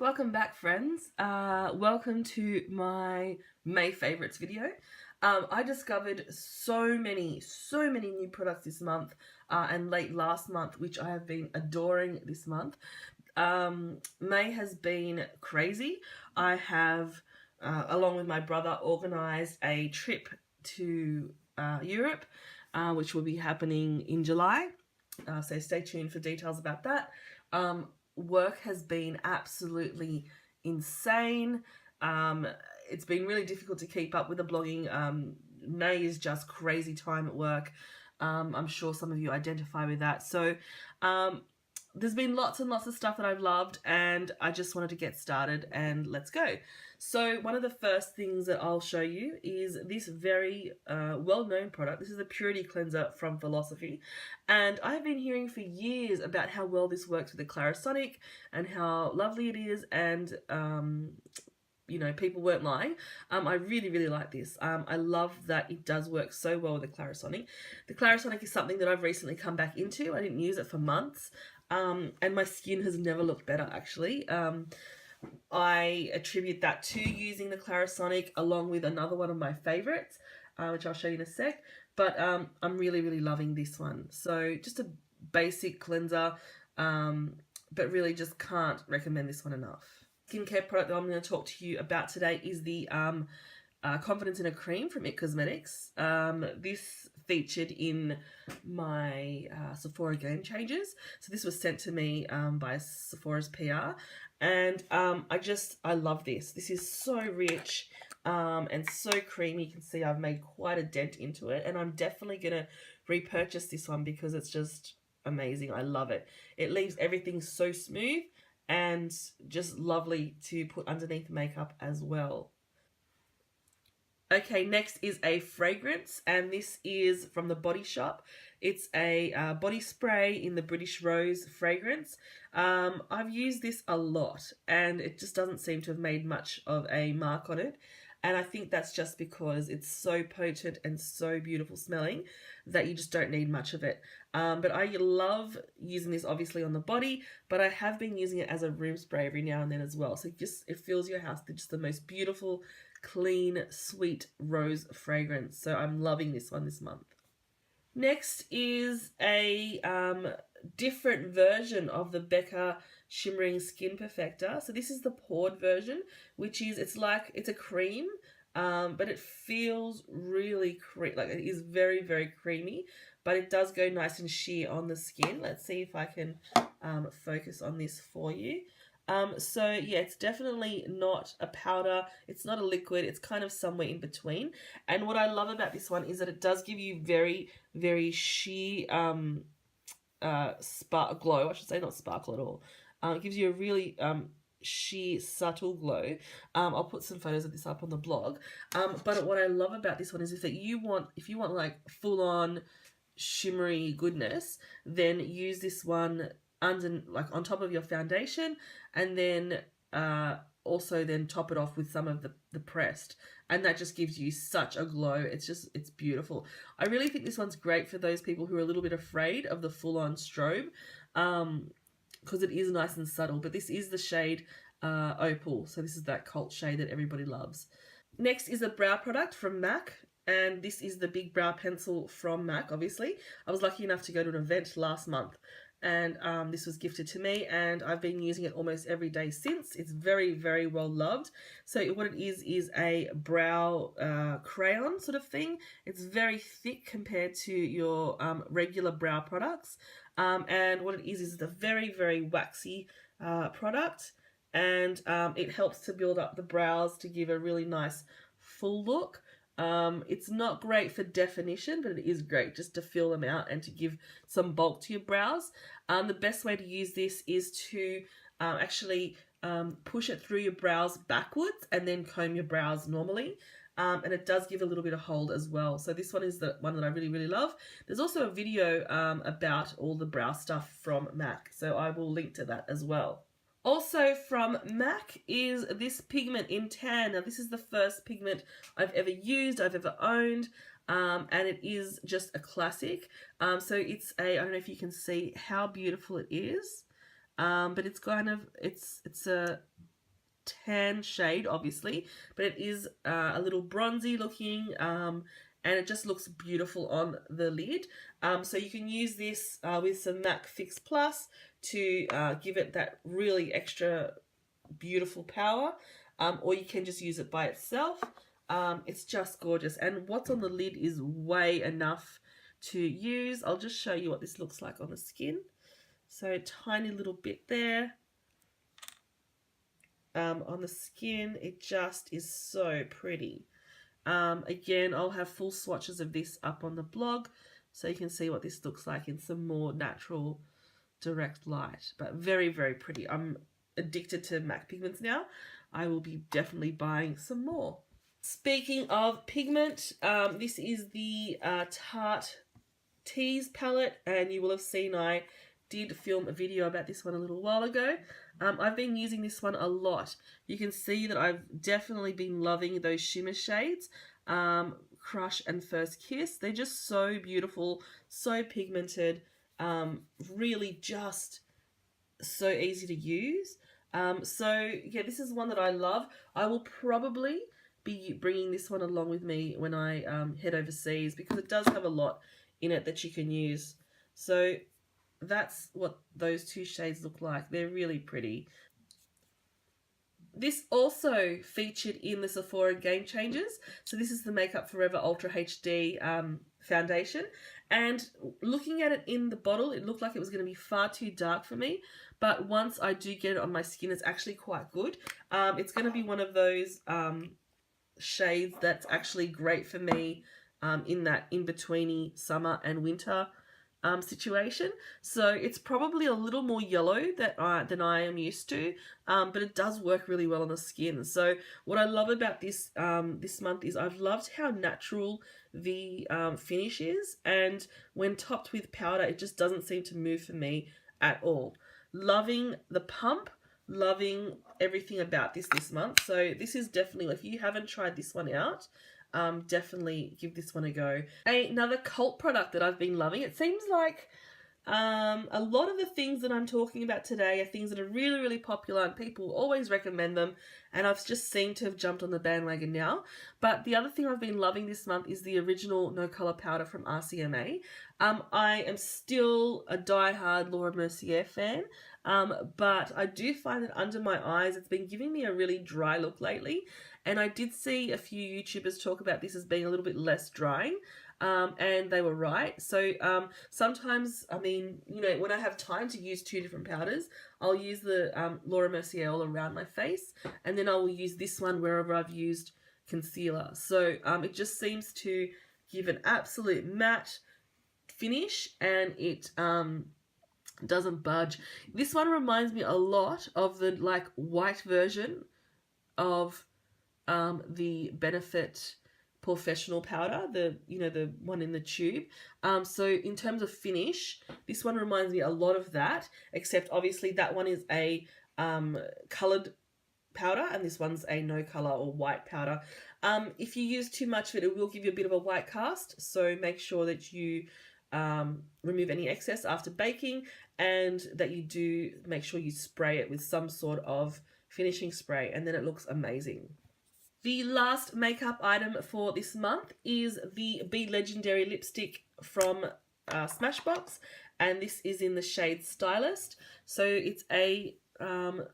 Welcome back, friends. Welcome to my May favorites video. I discovered so many new products this month and late last month, which I have been adoring this month. May has been crazy. I have, along with my brother, organised a trip to Europe, which will be happening in July. So stay tuned for details about that. Work has been absolutely insane. It's been really difficult to keep up with the blogging. May is just crazy time at work. I'm sure some of you identify with that. So there's been lots and lots of stuff that I've loved, and I just wanted to get started and let's go. So one of the first things that I'll show you is this very well-known product. This is a purity cleanser from Philosophy, and I've been hearing for years about how well this works with the Clarisonic and how lovely it is, and you know, people weren't lying. I really like this. I love that it does work so well with the Clarisonic. The Clarisonic is something that I've recently come back into. I didn't use it for months, and my skin has never looked better, actually. I attribute that to using the Clarisonic along with another one of my favorites, which I'll show you in a sec. But I'm really loving this one. So just a basic cleanser, but really just can't recommend this one enough. Skincare product that I'm going to talk to you about today is the Confidence in a Cream from IT Cosmetics. This featured in my Sephora Game Changers. So this was sent to me by Sephora's PR, and I love this. This is so rich and so creamy. You can see I've made quite a dent into it, and I'm definitely going to repurchase this one because it's just amazing. I love it. It leaves everything so smooth and just lovely to put underneath makeup as well. Okay, next is a fragrance, and this is from the Body Shop. It's a body spray in the British Rose fragrance. I've used this a lot, and it just doesn't seem to have made much of a mark on it. And I think that's just because it's so potent and so beautiful smelling that you just don't need much of it. But I love using this obviously on the body, but I have been using it as a room spray every now and then as well. So it fills your house with just the most beautiful, clean, sweet rose fragrance. So I'm loving this one this month. Next is a different version of the Becca Shimmering Skin Perfector. So this is the poured version, which is, it's a cream, but it feels really like it is very creamy, but it does go nice and sheer on the skin. Let's see if I can focus on this for you. So yeah, it's definitely not a powder, it's not a liquid, it's kind of somewhere in between. And what I love about this one is that it does give you very sheer glow, I should say, not sparkle at all. It gives you a really sheer, subtle glow. I'll put some photos of this up on the blog. But what I love about this one is if you want like full-on shimmery goodness, then use this one on top of your foundation, and then also then top it off with some of the pressed, and that just gives you such a glow. It's beautiful. I really think this one's great for those people who are a little bit afraid of the full-on strobe, because it is nice and subtle. But this is the shade Opal, so this is that cult shade that everybody loves. Next is a brow product from MAC, and this is the Big Brow Pencil from MAC, obviously. I was lucky enough to go to an event last month, and this was gifted to me, and I've been using it almost every day since. It's very well loved. So what it is a brow crayon sort of thing. It's very thick compared to your regular brow products, and what it is a very waxy product, and it helps to build up the brows to give a really nice full look. It's not great for definition, but it is great just to fill them out and to give some bulk to your brows. The best way to use this is to actually push it through your brows backwards and then comb your brows normally. And it does give a little bit of hold as well. So this one is the one that I really love. There's also a video about all the brow stuff from MAC, so I will link to that as well. Also from MAC is this pigment in tan. Now this is the first pigment I've ever used, I've ever owned, and it is just a classic. So it's I don't know if you can see how beautiful it is, but it's kind of, it's a tan shade, obviously, but it is a little bronzy looking, and it just looks beautiful on the lid. So you can use this with some MAC Fix Plus to give it that really extra beautiful power, or you can just use it by itself. It's just gorgeous, and what's on the lid is way enough to use. I'll just show you what this looks like on the skin. So tiny little bit there. On the skin, it just is so pretty. Again, I'll have full swatches of this up on the blog so you can see what this looks like in some more natural direct light, but very, very pretty. I'm addicted to MAC pigments now. I will be definitely buying some more. Speaking of pigment, this is the Tarte Tease palette, and you will have seen I did film a video about this one a little while ago. I've been using this one a lot. You can see that I've definitely been loving those shimmer shades, Crush and First Kiss. They're just so beautiful, so pigmented, really just so easy to use. So yeah, this is one that I love. I will probably be bringing this one along with me when I head overseas, because it does have a lot in it that you can use. So that's what those two shades look like. They're really pretty. This also featured in the Sephora Game Changers. So this is the Makeup Forever Ultra HD foundation. And looking at it in the bottle, it looked like it was going to be far too dark for me. But once I do get it on my skin, it's actually quite good. It's going to be one of those shades that's actually great for me in that in-betweeny summer and winter situation. So it's probably a little more yellow than I am used to, but it does work really well on the skin. So what I love about this this month is I've loved how natural the finish is, and when topped with powder, it just doesn't seem to move for me at all. Loving the pump, loving everything about this month. So this is definitely, if you haven't tried this one out, definitely give this one a go. Another cult product that I've been loving. It seems like a lot of the things that I'm talking about today are things that are really, really popular and people always recommend them, and I've just seemed to have jumped on the bandwagon now. But the other thing I've been loving this month is the original No Colour powder from RCMA. I am still a die-hard Laura Mercier fan, but I do find that under my eyes it's been giving me a really dry look lately, and I did see a few YouTubers talk about this as being a little bit less drying. And they were right. So sometimes, I mean, you know, when I have time to use two different powders, I'll use the Laura Mercier all around my face, and then I will use this one wherever I've used concealer. So it just seems to give an absolute matte finish, and it doesn't budge. This one reminds me a lot of the like white version of the Benefit Professional powder, the one in the tube. So in terms of finish, this one reminds me a lot of that, except obviously that one is a coloured powder and this one's a no colour or white powder. If you use too much of it, it will give you a bit of a white cast, so make sure that you remove any excess after baking, and that you do make sure you spray it with some sort of finishing spray, and then it looks amazing. The last makeup item for this month is the Be Legendary lipstick from Smashbox, and this is in the shade Stylist. So it's a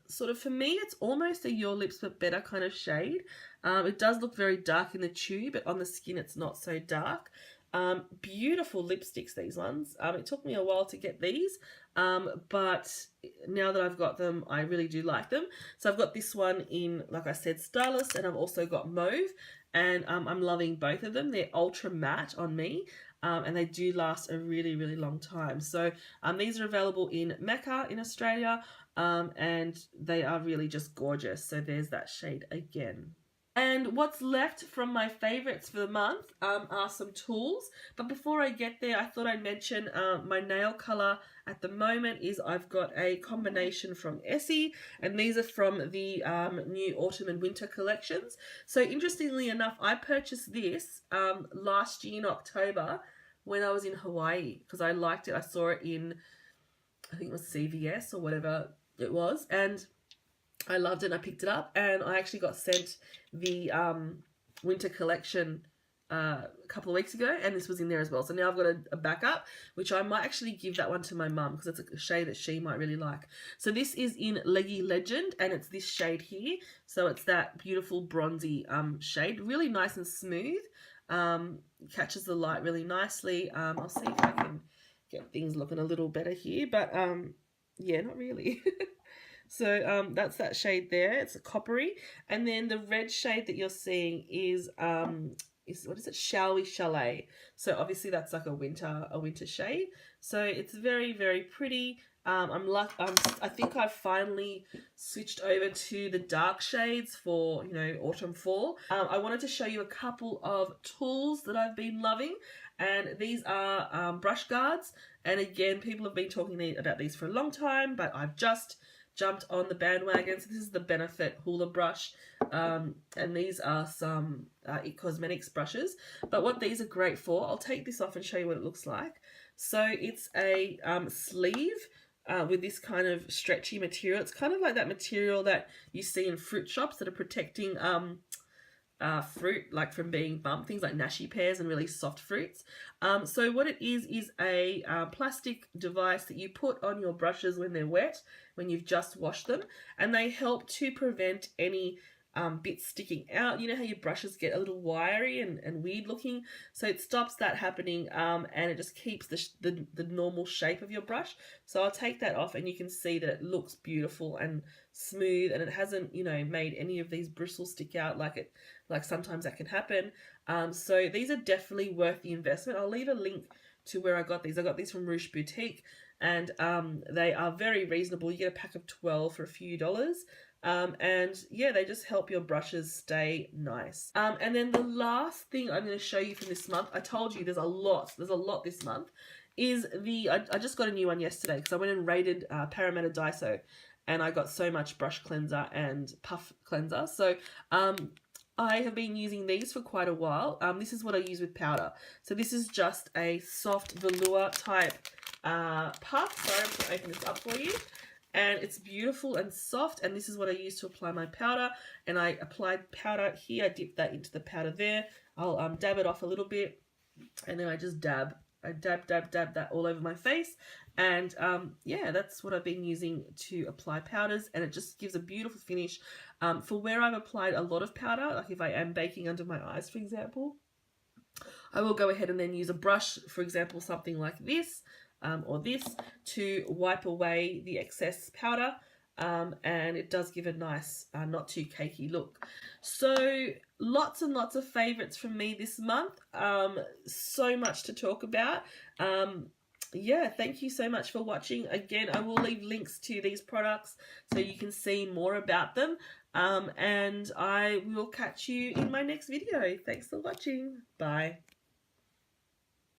sort of, for me, it's almost a Your Lips But Better kind of shade. It does look very dark in the tube, but on the skin it's not so dark. Beautiful lipsticks, these ones. It took me a while to get these, but now that I've got them, I really do like them. So I've got this one in, like I said, Stylist, and I've also got Mauve, and I'm loving both of them. They're ultra matte on me, and they do last a really, really long time. So these are available in Mecca in Australia, and they are really just gorgeous. So there's that shade again. And what's left from my favourites for the month are some tools. But before I get there, I thought I'd mention my nail colour at the moment is I've got a combination from Essie, and these are from the new autumn and winter collections. So interestingly enough, I purchased this last year in October when I was in Hawaii, because I liked it. I saw it in, I think it was CVS or whatever it was, and I loved it and I picked it up, and I actually got sent the winter collection a couple of weeks ago, and this was in there as well. So now I've got a backup, which I might actually give that one to my mum because it's a shade that she might really like. So this is in Leggy Legend, and it's this shade here. So it's that beautiful bronzy shade, really nice and smooth. Catches the light really nicely. I'll see if I can get things looking a little better here, but yeah, not really. So that's that shade there. It's a coppery, and then the red shade that you're seeing is what is it? Shall We Chalet. So obviously that's like a winter shade. So it's very, very pretty. I think I've finally switched over to the dark shades for, you know, autumn, fall. I wanted to show you a couple of tools that I've been loving, and these are brush guards. And again, people have been talking about these for a long time, but I've just jumped on the bandwagon. So this is the Benefit Hoola brush, and these are some IT Cosmetics brushes. But what these are great for, I'll take this off and show you what it looks like. So it's a sleeve with this kind of stretchy material. It's kind of like that material that you see in fruit shops that are protecting fruit, like from being bumped, things like nashi pears and really soft fruits. So what it is a plastic device that you put on your brushes when they're wet, when you've just washed them, and they help to prevent any bits sticking out. You know how your brushes get a little wiry and weird looking, so it stops that happening, and it just keeps the normal shape of your brush. So I'll take that off, and you can see that it looks beautiful and smooth, and it hasn't, you know, made any of these bristles stick out like sometimes that can happen. So these are definitely worth the investment. I'll leave a link to where I got these. I got these from Ruche Boutique, and they are very reasonable. You get a pack of 12 for a few dollars. And yeah, they just help your brushes stay nice. And then the last thing I'm going to show you from this month, I told you there's a lot this month, is I just got a new one yesterday because I went and raided Parramatta Daiso, and I got so much brush cleanser and puff cleanser. So I have been using these for quite a while. This is what I use with powder. So this is just a soft velour type puff. Sorry, I'm going to open this up for you. And it's beautiful and soft, and this is what I use to apply my powder. And I applied powder here. I dipped that into the powder there. I'll dab it off a little bit, and then I just dab. I dab that all over my face. And yeah, that's what I've been using to apply powders, and it just gives a beautiful finish. For where I've applied a lot of powder, like if I am baking under my eyes, for example, I will go ahead and then use a brush, for example, something like this, or this, to wipe away the excess powder. And it does give a nice, not too cakey look. So lots and lots of favorites from me this month. So much to talk about. Yeah, thank you so much for watching. Again, I will leave links to these products so you can see more about them. And I will catch you in my next video. Thanks for watching. Bye.